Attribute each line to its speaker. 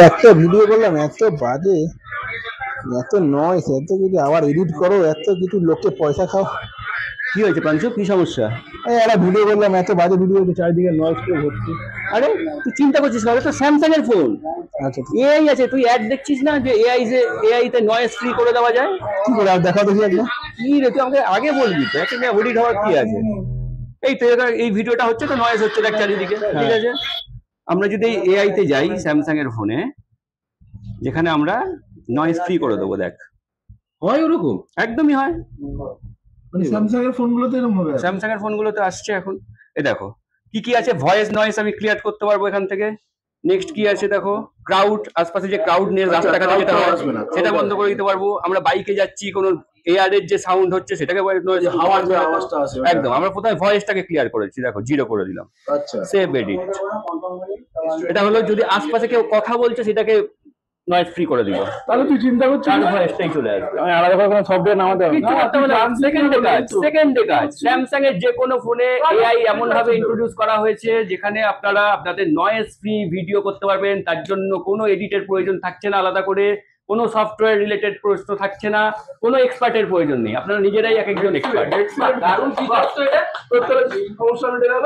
Speaker 1: একটা ভিডিও করলাম এত বাজে, এত নয়েস, এত যদি আবার এডিট করো, এত কিছু লোককে পয়সা খাও।
Speaker 2: কি হয়েছে পাঞ্চু, কি সমস্যা?
Speaker 1: এই একটা ভিডিও করলাম, এত বাজে ভিডিও হচ্ছে, চারিদিকে নয়েস করে ভর্তি।
Speaker 2: আরে তুই চিন্তা করছিস না, তো স্যামসাং এর ফোন,
Speaker 1: আচ্ছা
Speaker 2: এআই আছে। তুই অ্যাড দেখছিস না যে এআই তে নয়েজ ফ্রি করে দেওয়া যায়?
Speaker 1: কি করে আর দেখা দেখি একটা।
Speaker 2: কি রে, তুই আমাকে আগে বলবি তো, একটা এডিট হওয়ার কি আছে? এই তো এই ভিডিওটা হচ্ছে তো, নয়েজ হচ্ছে দেখ চারিদিকে, ঠিক আছে? আমরা যদি এআই তে যাই স্যামসাং এর ফোনে, যেখানে আমরা নয়েজ ফ্রি করে দেবো, দেখ
Speaker 3: হয় ওরকম?
Speaker 2: একদমই হয়।
Speaker 3: মানে স্যামসাং এর ফোনগুলোতে এরকম হবে?
Speaker 2: স্যামসাং এর ফোনগুলোতে আসছে এখন। এ দেখো কি কি আছে, ভয়েস নয়েজ আমি ক্লিয়ার করতে পারবো এখান থেকে। নেক্সট কি আছে দেখো, ক্রাউড, আশপাশে যে ক্রাউড নিয়ে রাস্তাঘাটে যেটা হয় সেটা বন্ধ করে দিতে পারবো। আমরা বাইকে যাচ্ছি, কোনো এয়ার এর যে সাউন্ড হচ্ছে সেটাকে
Speaker 3: হাওয়ার যে আওয়াজটা আছে
Speaker 2: একদম, আমরা প্রথমে ভয়েসটাকে ক্লিয়ার করেছি, দেখো জিরো করে দিলাম।
Speaker 3: আচ্ছা,
Speaker 2: সেভ এডিট। এটা হলো যদি আশপাশে কেউ কথা বলছে সেটাকে নয়েজ ফ্রি করে দিল,
Speaker 3: তাহলে তুই চিন্তা করছিস
Speaker 2: তার ভয়েসটাই চলে আসবে।
Speaker 1: আমি আলাদা করে কোনো সফটওয়্যার নামাতে হবে?
Speaker 2: সেকেন্ডে কাজ। স্যামসাং এর যে কোনো ফোনে এআই এমন ভাবে ইন্ট্রোডিউস করা হয়েছে যেখানে আপনারা আপনাদের নয়েজ ফ্রি ভিডিও করতে পারবেন। তার জন্য কোনো এডিটের প্রয়োজন থাকছে না আলাদা করে, কোনো সফটওয়্যার রিলেটেড প্রশ্ন থাকছে না, কোনো এক্সপার্টের প্রয়োজন নেই। আপনারা নিজেরাই এক একজন এক্সপার্ট।
Speaker 3: দারুণ কি করছো এটা? তোর সমস্যা মিটে গেল।